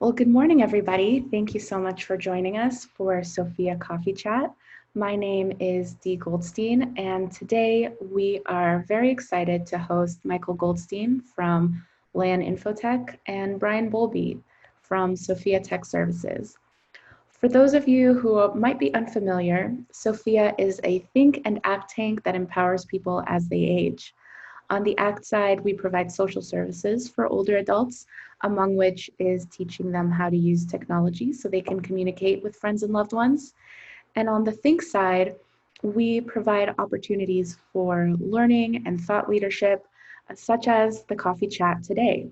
Well, good morning, everybody. Thank you so much for joining us for SoFIA Coffee Chat. My name is Dee Goldstein, and today we are very excited to host Michael Goldstein from LAN Infotech and Bryon Bowlby from SoFIATech Services. For those of you who might be unfamiliar, SoFIA is a think and act tank that empowers people as they age. On the ACT side, we provide social services for older adults, among which is teaching them how to use technology so they can communicate with friends and loved ones. And on the think side, we provide opportunities for learning and thought leadership, such as the coffee chat today.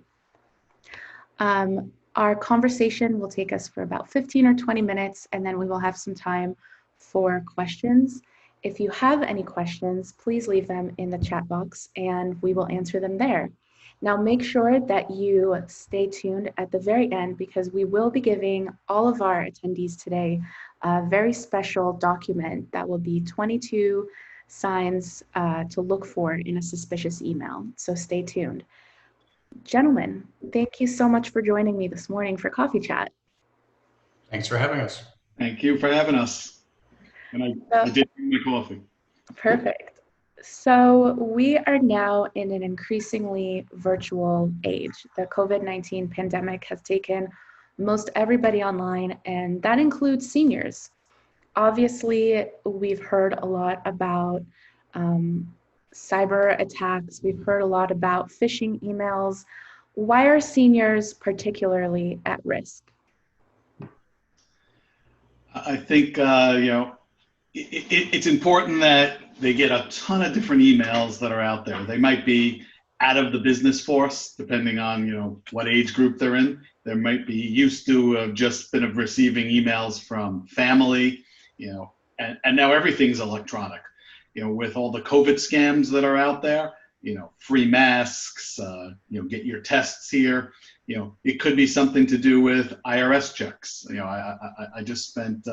Our conversation will take us for about 15 or 20 minutes, and then we will have some time for questions. If you have any questions, please leave them in the chat box and we will answer them there. Now make sure that you stay tuned at the very end because we will be giving all of our attendees today a very special document that will be 22 signs to look for in a suspicious email. So stay tuned. Gentlemen, thank you so much for joining me this morning for Coffee Chat. Thanks for having us. Thank you for having us. And I did drink my coffee. Perfect. So we are now in an increasingly virtual age. The COVID-19 pandemic has taken most everybody online, and that includes seniors. Obviously, we've heard a lot about cyber attacks. We've heard a lot about phishing emails. Why are seniors particularly at risk? I think, it's important that they get a ton of different emails that are out there. They might be out of the business force, depending on, what age group they're in. They might be used to have just been receiving emails from family, and now everything's electronic. With all the COVID scams that are out there, free masks, get your tests here. It could be something to do with IRS checks. I just spent,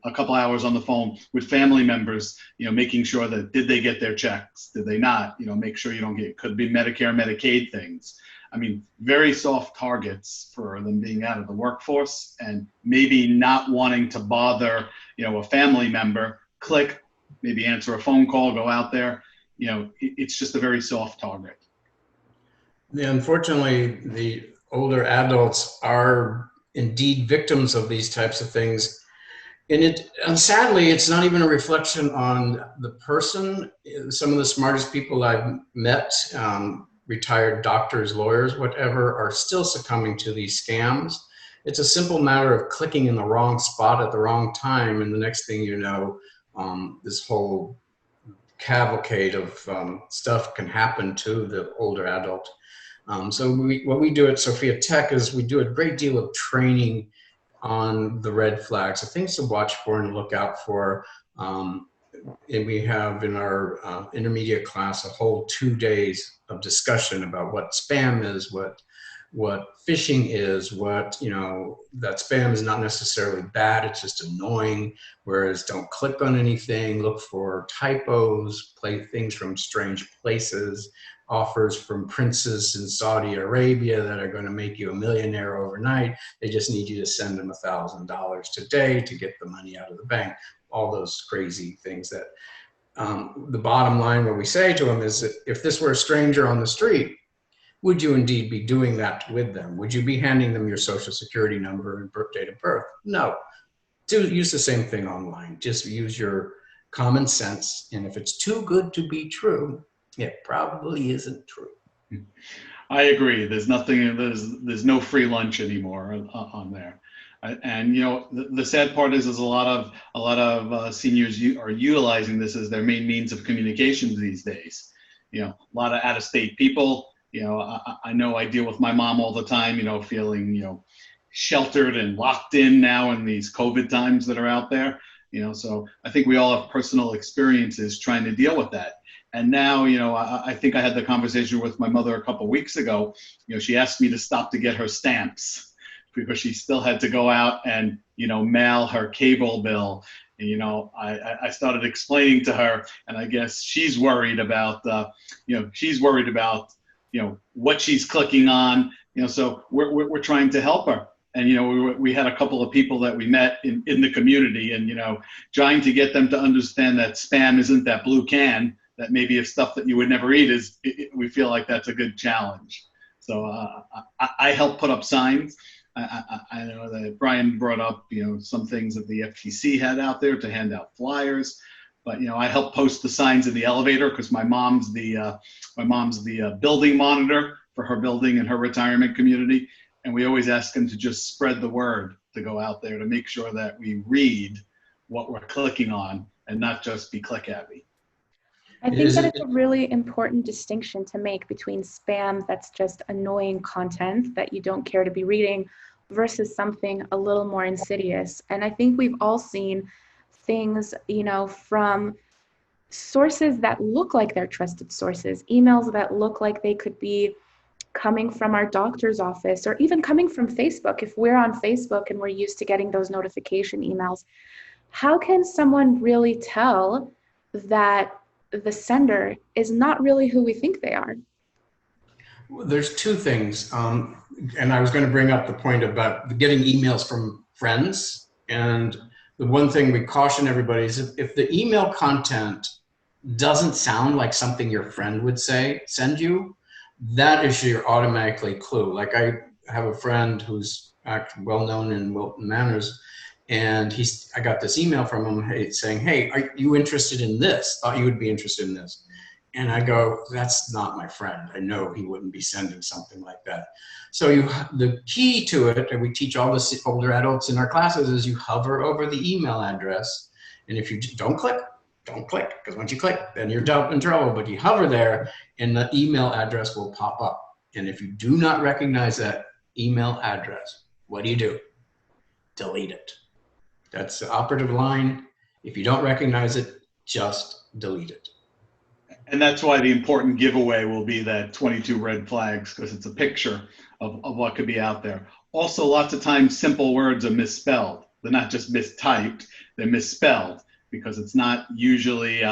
a couple hours on the phone with family members, making sure that did they get their checks? Did they not? Make sure you don't get, could be Medicare, Medicaid things. I mean, very soft targets for them being out of the workforce and maybe not wanting to bother, a family member, click, maybe answer a phone call, go out there. It's just a very soft target. Yeah, unfortunately, the older adults are indeed victims of these types of things. And sadly, it's not even a reflection on the person. Some of the smartest people I've met, retired doctors, lawyers, whatever, are still succumbing to these scams. It's a simple matter of clicking in the wrong spot at the wrong time, and the next thing you know, this whole cavalcade of stuff can happen to the older adult. So what we do at SoFIATech is we do a great deal of training on the red flags, the things to watch for and look out for. And we have in our intermediate class a whole 2 days of discussion about what spam is, what phishing is, that spam is not necessarily bad, it's just annoying. Whereas don't click on anything, look for typos, play things from strange places, offers from princes in Saudi Arabia that are going to make you a millionaire overnight. They just need you to send them $1,000 today to get the money out of the bank. All those crazy things that the bottom line, what we say to them is that if this were a stranger on the street, would you indeed be doing that with them? Would you be handing them your social security number and date of birth? No. Use the same thing online. Just use your common sense. And if it's too good to be true, it probably isn't true. I agree. There's nothing. There's no free lunch anymore on there. And the sad part is a lot of seniors are utilizing this as their main means of communication these days. A lot of out-of-state people. I know I deal with my mom all the time, feeling, sheltered and locked in now in these COVID times that are out there, so I think we all have personal experiences trying to deal with that. And now, I think I had the conversation with my mother a couple of weeks ago. She asked me to stop to get her stamps because she still had to go out and, mail her cable bill. And, I started explaining to her, and I guess she's worried about, what she's clicking on, so we're trying to help her. And, we had a couple of people that we met in the community, and, trying to get them to understand that spam isn't that blue can, that maybe if stuff that you would never eat we feel like that's a good challenge. So I help put up signs. I know that Bryon brought up, some things that the FTC had out there to hand out flyers, but I help post the signs in the elevator because my mom's the building monitor for her building and her retirement community, and we always ask them to just spread the word to go out there to make sure that we read what we're clicking on and not just be click happy. I think that it's a really important distinction to make between spam that's just annoying content that you don't care to be reading versus something a little more insidious. And I think we've all seen things, from sources that look like they're trusted sources, emails that look like they could be coming from our doctor's office or even coming from Facebook. If we're on Facebook and we're used to getting those notification emails, how can someone really tell that the sender is not really who we think they are? There's two things, and I was going to bring up the point about getting emails from friends. And the one thing we caution everybody is if the email content doesn't sound like something your friend would send you, that is your automatically clue. Like I have a friend who's well known in Wilton Manors, and I got this email from him saying, "Hey, are you interested in this? Thought you would be interested in this." And I go, "That's not my friend. I know he wouldn't be sending something like that." So the key to it, and we teach all the older adults in our classes, is you hover over the email address. And if you don't click, because once you click, then you're in trouble. But you hover there, and the email address will pop up. And if you do not recognize that email address, what do? Delete it. That's the operative line. If you don't recognize it, just delete it. And that's why the important giveaway will be that 22 red flags, because it's a picture of what could be out there. Also, lots of times simple words are misspelled. They're not just mistyped, they're misspelled because it's not usually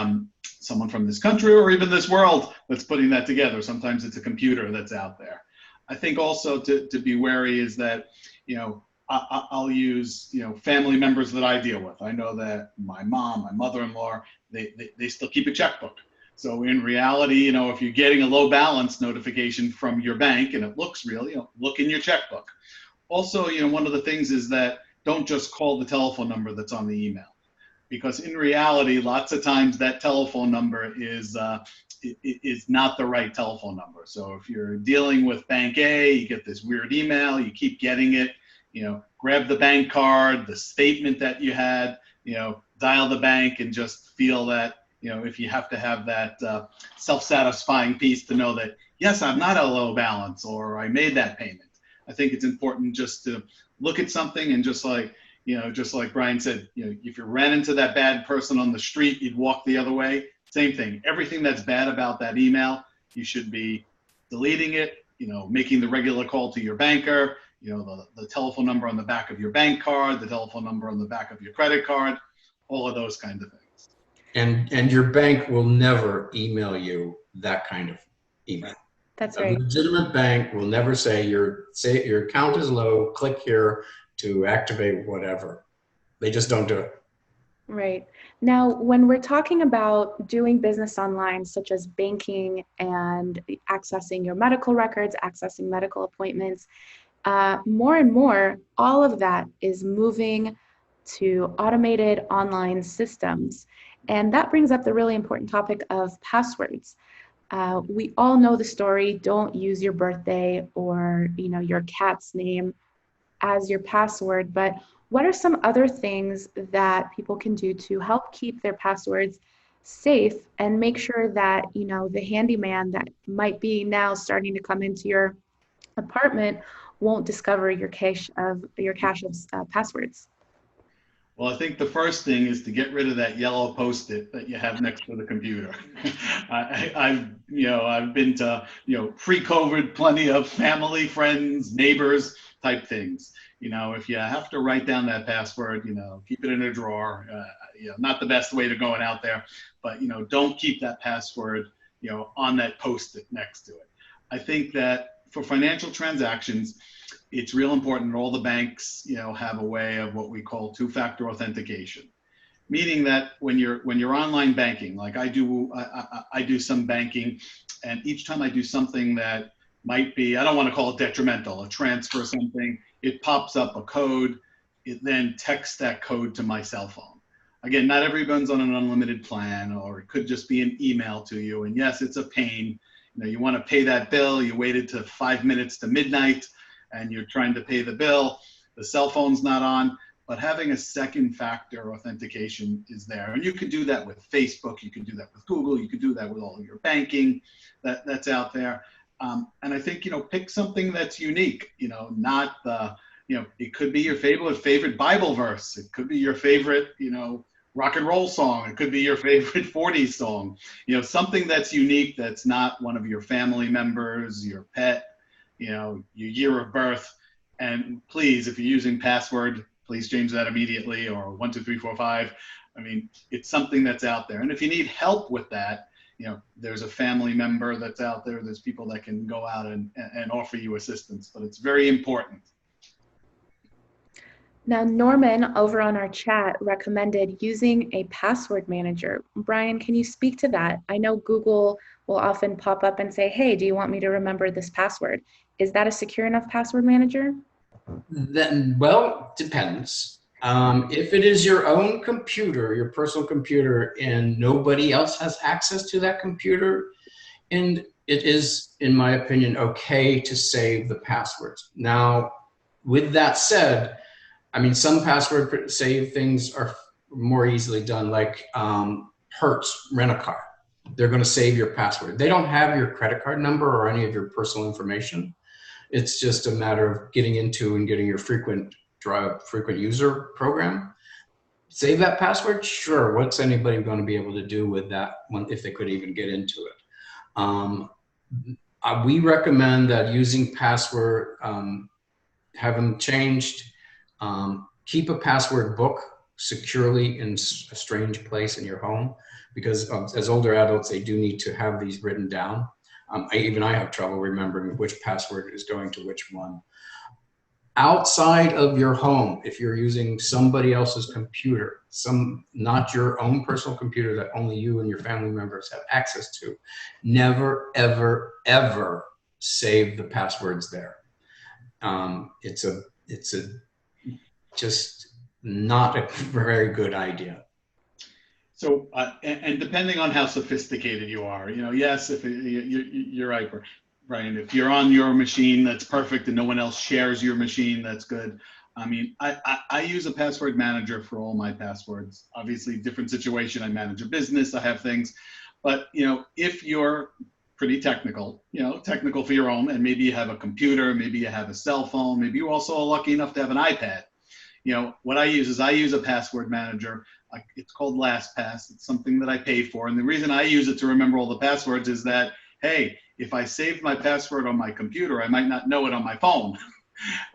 someone from this country or even this world that's putting that together. Sometimes it's a computer that's out there. I think also to be wary is that, I'll use, family members that I deal with. I know that my mom, my mother-in-law, they still keep a checkbook. So in reality, if you're getting a low balance notification from your bank and it looks real, look in your checkbook. Also, one of the things is that don't just call the telephone number that's on the email, because in reality, lots of times that telephone number is not the right telephone number. So if you're dealing with Bank A, you get this weird email, you keep getting it, grab the bank card, the statement that you had, dial the bank and just feel that, if you have to have that self-satisfying piece to know that, yes, I'm not a low balance or I made that payment. I think it's important just to look at something and just like Bryon said, if you ran into that bad person on the street, you'd walk the other way. Same thing. Everything that's bad about that email, you should be deleting it, making the regular call to your banker, the telephone number on the back of your bank card, the telephone number on the back of your credit card, all of those kinds of things. And your bank will never email you that kind of email. That's right. A legitimate bank will never say your account is low, click here to activate whatever. They just don't do it. Right. Now, when we're talking about doing business online, such as banking and accessing your medical records, accessing medical appointments, more and more, all of that is moving to automated online systems. And that brings up the really important topic of passwords. We all know the story, don't use your birthday or your cat's name as your password, but what are some other things that people can do to help keep their passwords safe and make sure that the handyman that might be now starting to come into your apartment won't discover your cache of passwords? Well, I think the first thing is to get rid of that yellow Post-it that you have next to the computer. I've been to, pre-COVID, plenty of family, friends, neighbors type things. If you have to write down that password, keep it in a drawer. Not the best way to going out there, but, don't keep that password, on that Post-it next to it. I think that, for financial transactions, it's real important that all the banks, have a way of what we call two-factor authentication. Meaning that when you're online banking, like I do some banking, and each time I do something that might be, I don't want to call it detrimental, a transfer or something, it pops up a code, it then texts that code to my cell phone. Again, not everyone's on an unlimited plan, or it could just be an email to you. And yes, it's a pain. You want to pay that bill, you waited to 5 minutes to midnight, and you're trying to pay the bill, the cell phone's not on. But having a second factor authentication is there. And you could do that with Facebook, you could do that with Google, you could do that with all of your banking that's out there. And I think, pick something that's unique, not the, it could be your favorite Bible verse. It could be your favorite, rock and roll song. It could be your favorite 40s song, something that's unique, that's not one of your family members, your pet, your year of birth. And please, if you're using password, please change that immediately, or 1, 2, 3, 4, 5. I mean, it's something that's out there. And if you need help with that, there's a family member that's out there. There's people that can go out and offer you assistance, but it's very important. Now, Norman over on our chat recommended using a password manager. Bryon, can you speak to that? I know Google will often pop up and say, hey, do you want me to remember this password? Is that a secure enough password manager? Then, well, depends. If it is your own computer, your personal computer, and nobody else has access to that computer, and it is, in my opinion, okay to save the passwords. Now, with that said, I mean, some password save things are more easily done, like Hertz Rent-A-Car. They're going to save your password. They don't have your credit card number or any of your personal information. It's just a matter of getting into and getting your frequent user program. Save that password? Sure. What's anybody going to be able to do with that one if they could even get into it? We recommend that using password, have them changed. Keep a password book securely in a strange place in your home, because as older adults, they do need to have these written down. I have trouble remembering which password is going to which one. Outside of your home, if you're using somebody else's computer, not your own personal computer that only you and your family members have access to, never, ever, ever save the passwords there. It's just not a very good idea. So, and depending on how sophisticated you are, yes, if you're right, Bryon, if you're on your machine, that's perfect, and no one else shares your machine, that's good. I mean, I use a password manager for all my passwords. Obviously, different situation. I manage a business, I have things, but if you're pretty technical, technical for your own, and maybe you have a computer, maybe you have a cell phone, maybe you also are lucky enough to have an iPad. What I use a password manager. It's called LastPass. It's something that I pay for. And the reason I use it to remember all the passwords is that, hey, if I saved my password on my computer, I might not know it on my phone,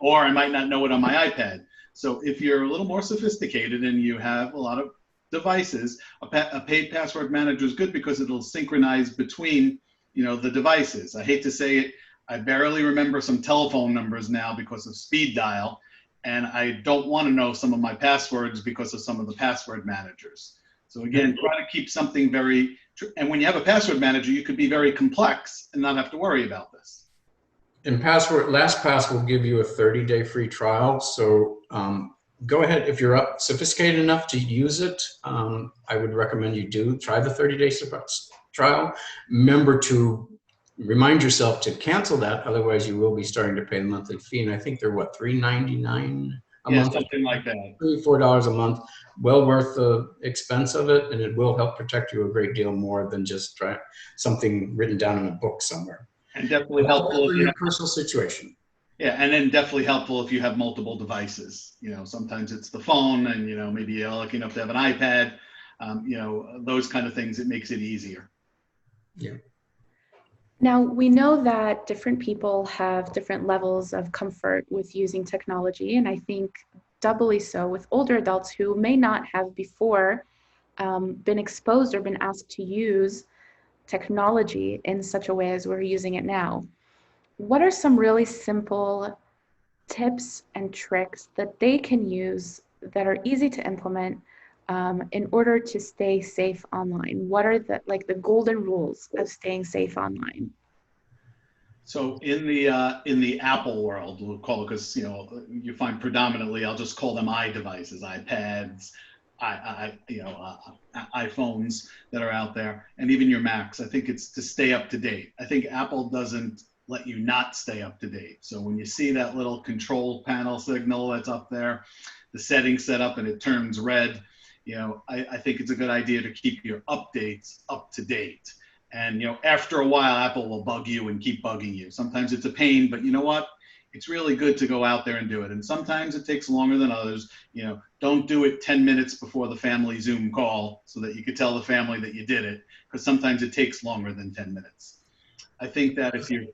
or I might not know it on my iPad. So if you're a little more sophisticated and you have a lot of devices, a paid password manager is good because it'll synchronize between, the devices. I hate to say it, I barely remember some telephone numbers now because of speed dial. And I don't want to know some of my passwords because of some of the password managers. So again, try to keep something and when you have a password manager, you could be very complex and not have to worry about this. And LastPass will give you a 30-day free trial. So go ahead, if you're sophisticated enough to use it, I would recommend you do try the 30-day trial. Remember to remind yourself to cancel that, otherwise you will be starting to pay the monthly fee. And I think they're what, $3.99 a month? Something like that. $3-4 a month. Well worth the expense of it, and it will help protect you a great deal more than just something written down in a book somewhere. And definitely helpful for your personal situation. Yeah, and then definitely helpful if you have multiple devices. Sometimes it's the phone, and maybe you're lucky enough to have an iPad. Those kind of things. It makes it easier. Yeah. Now, we know that different people have different levels of comfort with using technology, and I think doubly so with older adults who may not have before been exposed or been asked to use technology in such a way as we're using it now. what are some really simple tips and tricks that they can use that are easy to implement in order to stay safe online? What are the golden rules of staying safe online? So in the Apple world, we'll call it, because you find predominantly, I'll just call them iDevices, iPads, iPhones that are out there, and even your Macs. I think it's to stay up to date. I think Apple doesn't let you not stay up to date. So when you see that little control panel signal that's up there, the settings set up and it turns red, I think it's a good idea to keep your updates up to date. And after a while, Apple will bug you and keep bugging you. Sometimes it's a pain, but you know what? It's really good to go out there and do it. And sometimes it takes longer than others. Don't do it 10 minutes before the family Zoom call so that you could tell the family that you did it, because sometimes it takes longer than 10 minutes. I think that if you're...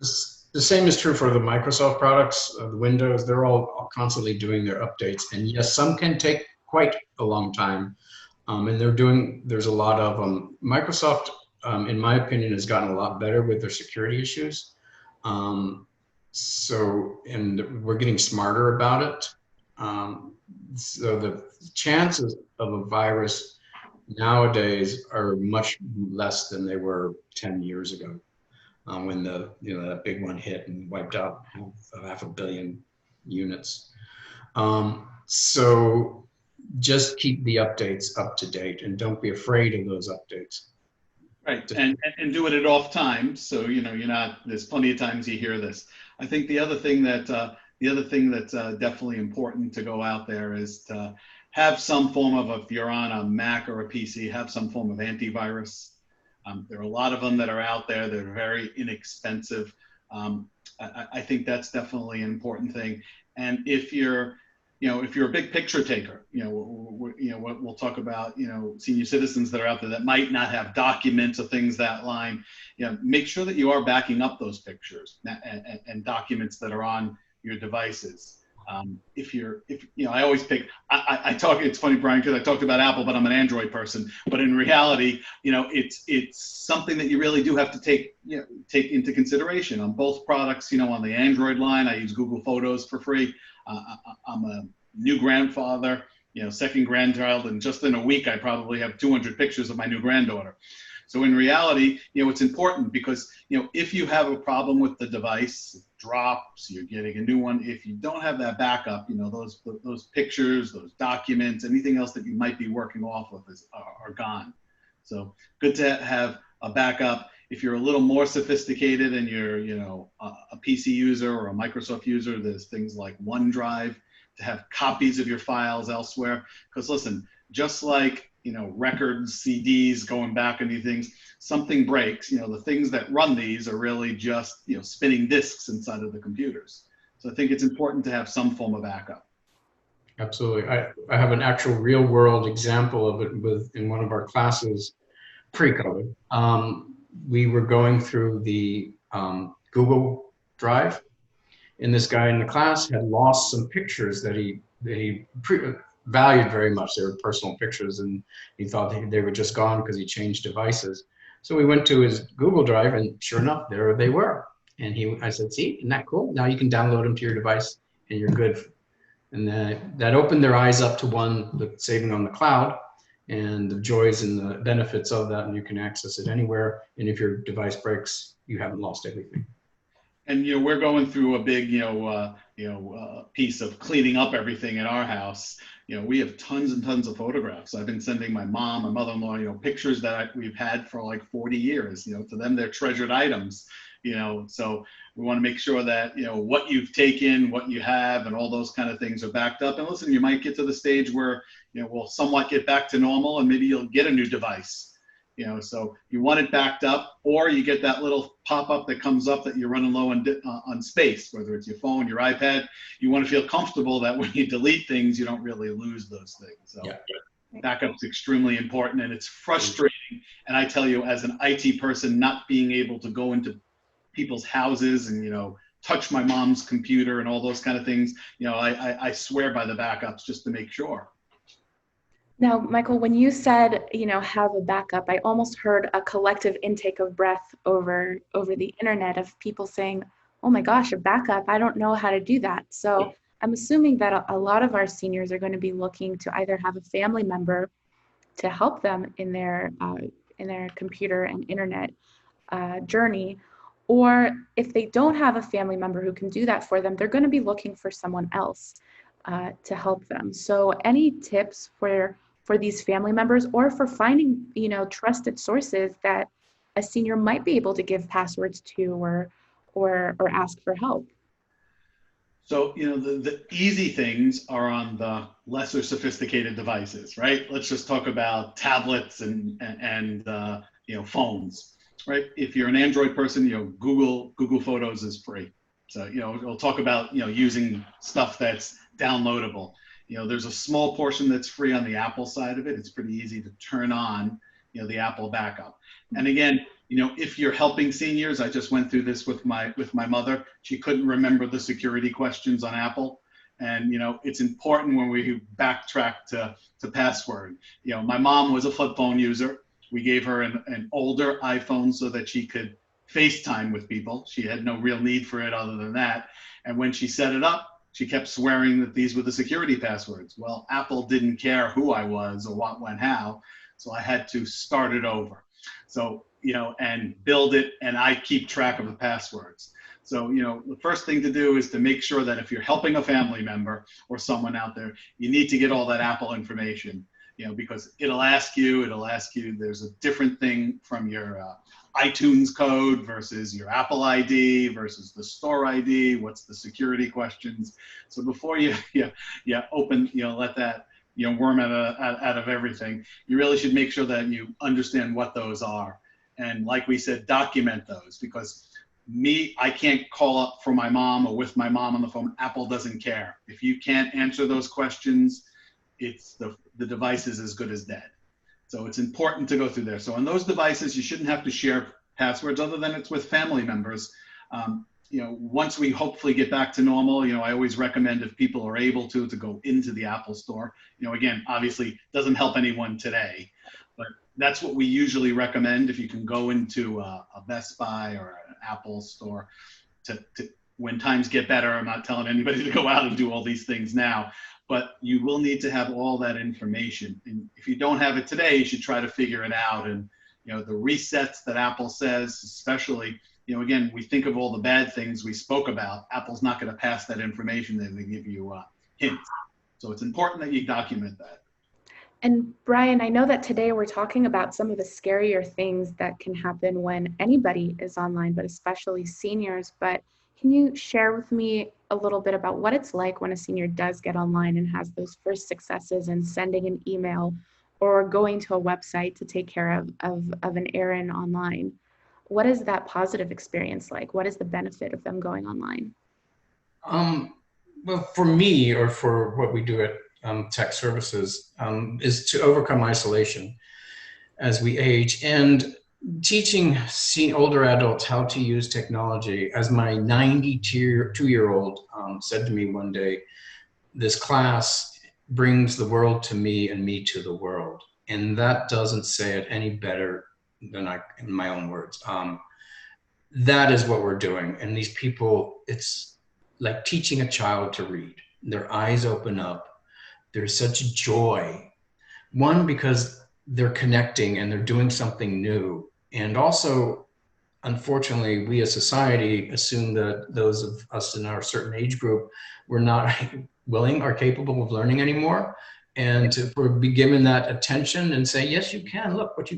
The same is true for the Microsoft products, the Windows. They're all constantly doing their updates. And yes, some can take quite a long time. And there's a lot of them. Microsoft, in my opinion, has gotten a lot better with their security issues. And we're getting smarter about it. So the chances of a virus nowadays are much less than they were 10 years ago, when that big one hit and wiped out half a billion units. So just keep the updates up to date and don't be afraid of those updates. Right, and do it at off times. So there's plenty of times you hear this. I think the other thing that's definitely important to go out there is to have some form of, if you're on a Mac or a PC, have some form of antivirus. There are a lot of them that are out there. They're very inexpensive. I think that's definitely an important thing. And if you're a big picture taker, we'll talk about, senior citizens that are out there that might not have documents or things that line, make sure that you are backing up those pictures and documents that are on your devices. I always pick, it's funny, Bryon, because I talked about Apple, but I'm an Android person. But in reality, it's something that you really do have to take into consideration on both products. On the Android line, I use Google Photos for free. I'm a new grandfather, second grandchild, and just in a week, I probably have 200 pictures of my new granddaughter. So in reality, it's important because, if you have a problem with the device, it drops, you're getting a new one. If you don't have that backup, those pictures, those documents, anything else that you might be working off of are gone. So good to have a backup. If you're a little more sophisticated and you're, a PC user or a Microsoft user, there's things like OneDrive to have copies of your files elsewhere. Because listen, just like, records, CDs, going back and these things, something breaks, the things that run these are really just, spinning disks inside of the computers. So I think it's important to have some form of backup. Absolutely. I have an actual real world example of it in one of our classes pre-COVID. We were going through the Google Drive, and this guy in the class had lost some pictures that he valued very much. They were personal pictures, and he thought they were just gone because he changed devices. So we went to his Google Drive, and sure enough, there they were. And I said, "See, isn't that cool? Now you can download them to your device, and you're good." And that opened their eyes up to the saving on the cloud, and the joys and the benefits of that, and you can access it anywhere. And if your device breaks, you haven't lost everything. And we're going through a big piece of cleaning up everything in our house. We have tons and tons of photographs. I've been sending my mom, my mother-in-law, pictures that we've had for like 40 years. To them, they're treasured items. So we want to make sure that what you've taken, what you have, and all those kind of things are backed up. And listen, you might get to the stage where we'll somewhat get back to normal, and maybe you'll get a new device. So you want it backed up, or you get that little pop-up that comes up that you're running low on space, whether it's your phone, your iPad. You want to feel comfortable that when you delete things, you don't really lose those things. So backup's extremely important, and it's frustrating. And I tell you, as an IT person, not being able to go into people's houses and touch my mom's computer and all those kind of things, I swear by the backups just to make sure. Now, Michael, when you said, have a backup, I almost heard a collective intake of breath over the internet of people saying, oh my gosh, a backup, I don't know how to do that. So I'm assuming that a lot of our seniors are going to be looking to either have a family member to help them in their computer and internet journey, or if they don't have a family member who can do that for them, they're going to be looking for someone else to help them. So any tips for these family members, or for finding, trusted sources that a senior might be able to give passwords to, or ask for help? So, the easy things are on the lesser sophisticated devices, right? Let's just talk about tablets and phones, right? If you're an Android person, Google Photos is free. So, we'll talk about, using stuff that's downloadable. There's a small portion that's free on the Apple side of it. It's pretty easy to turn on, the Apple backup. And again, if you're helping seniors, I just went through this with my mother. She couldn't remember the security questions on Apple. And, it's important when we backtrack to password. My mom was a flip phone user. We gave her an older iPhone so that she could FaceTime with people. She had no real need for it other than that. And when she set it up, she kept swearing that these were the security passwords. Well, Apple didn't care who I was or what went how. So I had to start it over. So, and build it, and I keep track of the passwords. So, the first thing to do is to make sure that if you're helping a family member or someone out there, you need to get all that Apple information, because it'll ask you, there's a different thing from your iTunes code versus your Apple ID versus the store ID. What's the security questions? So before you open, let that, worm out of everything, you really should make sure that you understand what those are. And like we said, document those, because I can't call up for my mom or with my mom on the phone. Apple doesn't care. If you can't answer those questions, it's the device is as good as dead. So it's important to go through there. So on those devices, you shouldn't have to share passwords other than it's with family members. Once we hopefully get back to normal, I always recommend, if people are able to go into the Apple store. Again, obviously doesn't help anyone today, but that's what we usually recommend. If you can go into a Best Buy or an Apple store to when times get better. I'm not telling anybody to go out and do all these things now, but you will need to have all that information. And if you don't have it today, you should try to figure it out. And, the resets that Apple says, especially, again, we think of all the bad things we spoke about. Apple's not going to pass that information. They give you hints. So it's important that you document that. And Bryon, I know that today we're talking about some of the scarier things that can happen when anybody is online, but especially seniors. But can you share with me a little bit about what it's like when a senior does get online and has those first successes in sending an email or going to a website to take care of an errand online? What is that positive experience like? What is the benefit of them going online? Well, for me, or for what we do at Tech Services, is to overcome isolation as we age, and teaching older adults how to use technology. As my 92-year-old said to me one day, this class brings the world to me and me to the world. And that doesn't say it any better than in my own words. That is what we're doing. And these people, it's like teaching a child to read. Their eyes open up. There's such joy. One, because they're connecting and they're doing something new. And also, unfortunately, we as society assume that those of us in our certain age group, we're not willing or capable of learning anymore. And to be given that attention and say, yes, you can. Look what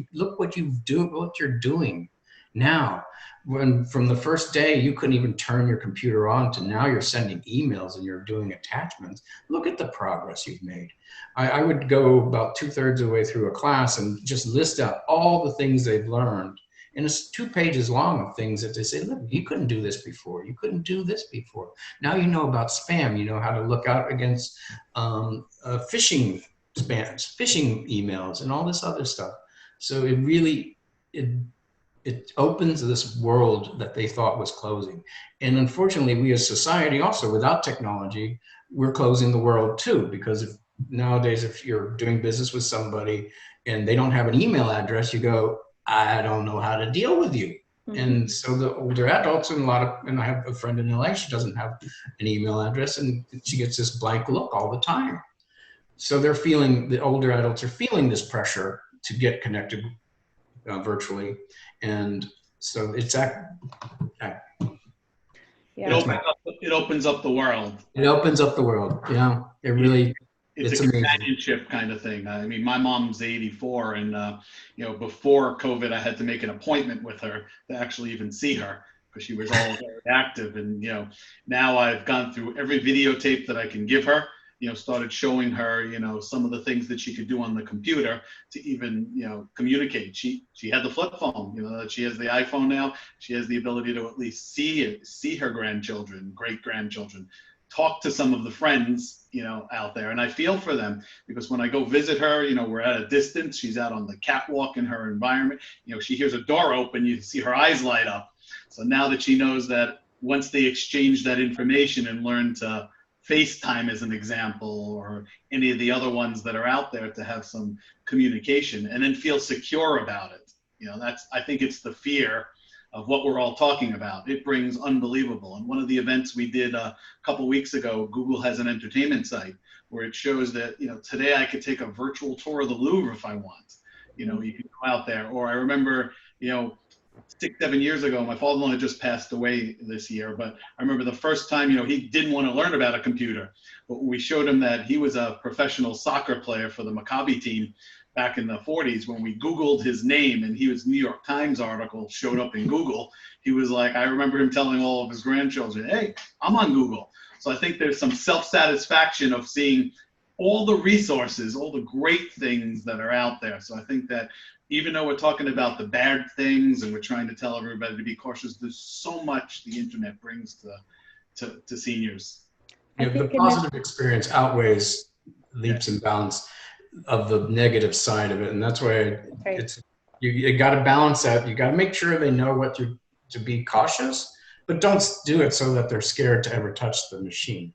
you're doing now. When from the first day you couldn't even turn your computer on, to now you're sending emails and you're doing attachments. Look at the progress you've made. I would go about 2/3 of the way through a class and just list out all the things they've learned. And it's 2 pages long of things that they say, look, you couldn't do this before. You couldn't do this before. Now you know about spam. You know how to look out against phishing spams, phishing emails, and all this other stuff. So it really, it opens this world that they thought was closing. And unfortunately, we as society also, without technology, we're closing the world too, because nowadays, if you're doing business with somebody and they don't have an email address, you go, I don't know how to deal with you. And so the older adults and and I have a friend in LA, she doesn't have an email address and she gets this blank look all the time. So the older adults are feeling this pressure to get connected virtually. And so it's it opens up the world. It opens up the world. Yeah, it really, it's a amazing. Companionship kind of thing. I mean, my mom's 84 and, you know, before COVID, I had to make an appointment with her to actually even see her because she was all very active. And, you know, now I've gone through every videotape that I can give her, you know, started showing her, you know, some of the things that she could do on the computer to even, you know, communicate. She had the flip phone, you know, she has the iPhone now. She has the ability to at least see her grandchildren, great grandchildren, talk to some of the friends, you know, out there. And I feel for them because when I go visit her, you know, we're at a distance, she's out on the catwalk in her environment, you know, she hears a door open, you see her eyes light up. So now that she knows that once they exchange that information and learn to FaceTime as an example, or any of the other ones that are out there to have some communication and then feel secure about it. You know, I think it's the fear of what we're all talking about. It brings unbelievable. And one of the events we did a couple weeks ago, Google has an entertainment site where it shows that, you know, today I could take a virtual tour of the Louvre if I want. You know, you can go out there. Or I remember, you know, 6-7 years ago, my father-in-law had just passed away this year, but I remember the first time, you know, he didn't want to learn about a computer, but we showed him that he was a professional soccer player for the Maccabi team back in the 40s. When we Googled his name and he was New York Times article showed up in Google, he was like, I remember him telling all of his grandchildren, hey, I'm on Google. So I think there's some self-satisfaction of seeing all the resources, all the great things that are out there. So I think that even though we're talking about the bad things and we're trying to tell everybody to be cautious, there's so much the internet brings to seniors. Yeah, the positive experience outweighs leaps and bounds of the negative side of it. And that's why you got to balance that. You got to make sure they know what to be cautious, but don't do it so that they're scared to ever touch the machine.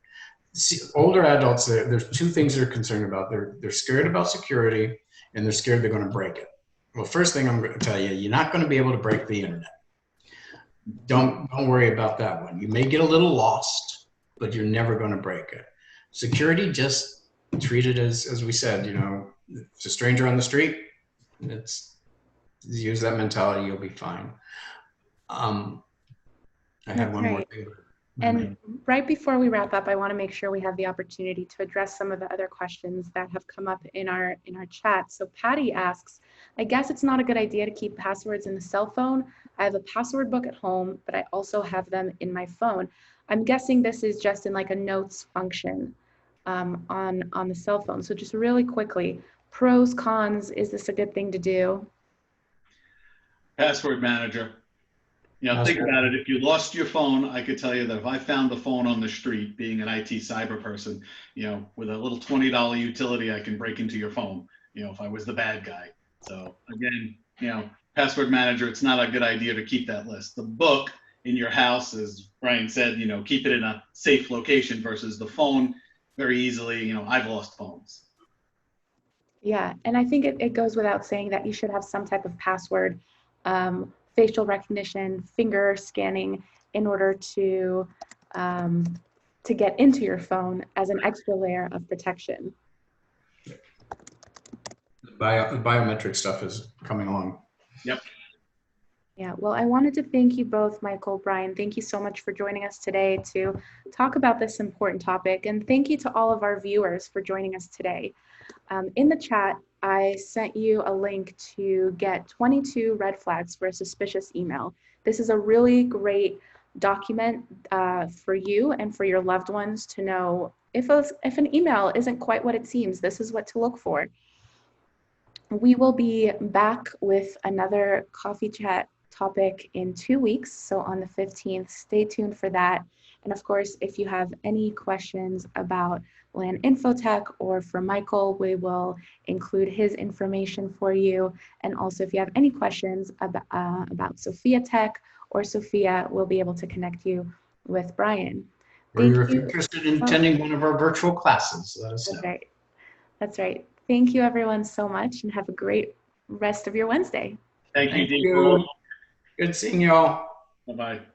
See, older adults, there's two things they're concerned about. They're scared about security and they're scared they're going to break it. Well, first thing I'm going to tell you, you're not going to be able to break the internet. Don't worry about that one. You may get a little lost, but you're never going to break it. Security, just treat it as we said, you know, it's a stranger on the street. Use that mentality, you'll be fine. I had one more thing. And right before we wrap up, I want to make sure we have the opportunity to address some of the other questions that have come up in our chat. So Patty asks, I guess it's not a good idea to keep passwords in the cell phone. I have a password book at home, but I also have them in my phone. I'm guessing this is just in like a notes function on the cell phone. So just really quickly, pros, cons, is this a good thing to do? Password manager. You know, think about it. If you lost your phone, I could tell you that if I found the phone on the street, being an IT cyber person, you know, with a little $20 utility, I can break into your phone, you know, if I was the bad guy. So again, you know, password manager, it's not a good idea to keep that list. The book in your house, as Bryon said, you know, keep it in a safe location versus the phone very easily. You know, I've lost phones. Yeah, and I think it goes without saying that you should have some type of password, facial recognition, finger scanning in order to get into your phone as an extra layer of protection. The biometric stuff is coming along. Yep. Yeah, well, I wanted to thank you both, Michael, Bryon. Thank you so much for joining us today to talk about this important topic. And thank you to all of our viewers for joining us today. In the chat, I sent you a link to get 22 red flags for a suspicious email. This is a really great document for you and for your loved ones to know if an email isn't quite what it seems, this is what to look for. We will be back with another coffee chat topic in 2 weeks. So on the 15th, stay tuned for that. And of course, if you have any questions about LAN Infotech or for Michael, we will include his information for you. And also if you have any questions about SoFIATech or SoFIA, we'll be able to connect you with Bryon. Or if you're interested in attending one of our virtual classes, let us know. That's right. That's right. Thank you everyone so much and have a great rest of your Wednesday. Thank you. Good seeing you all. Bye-bye.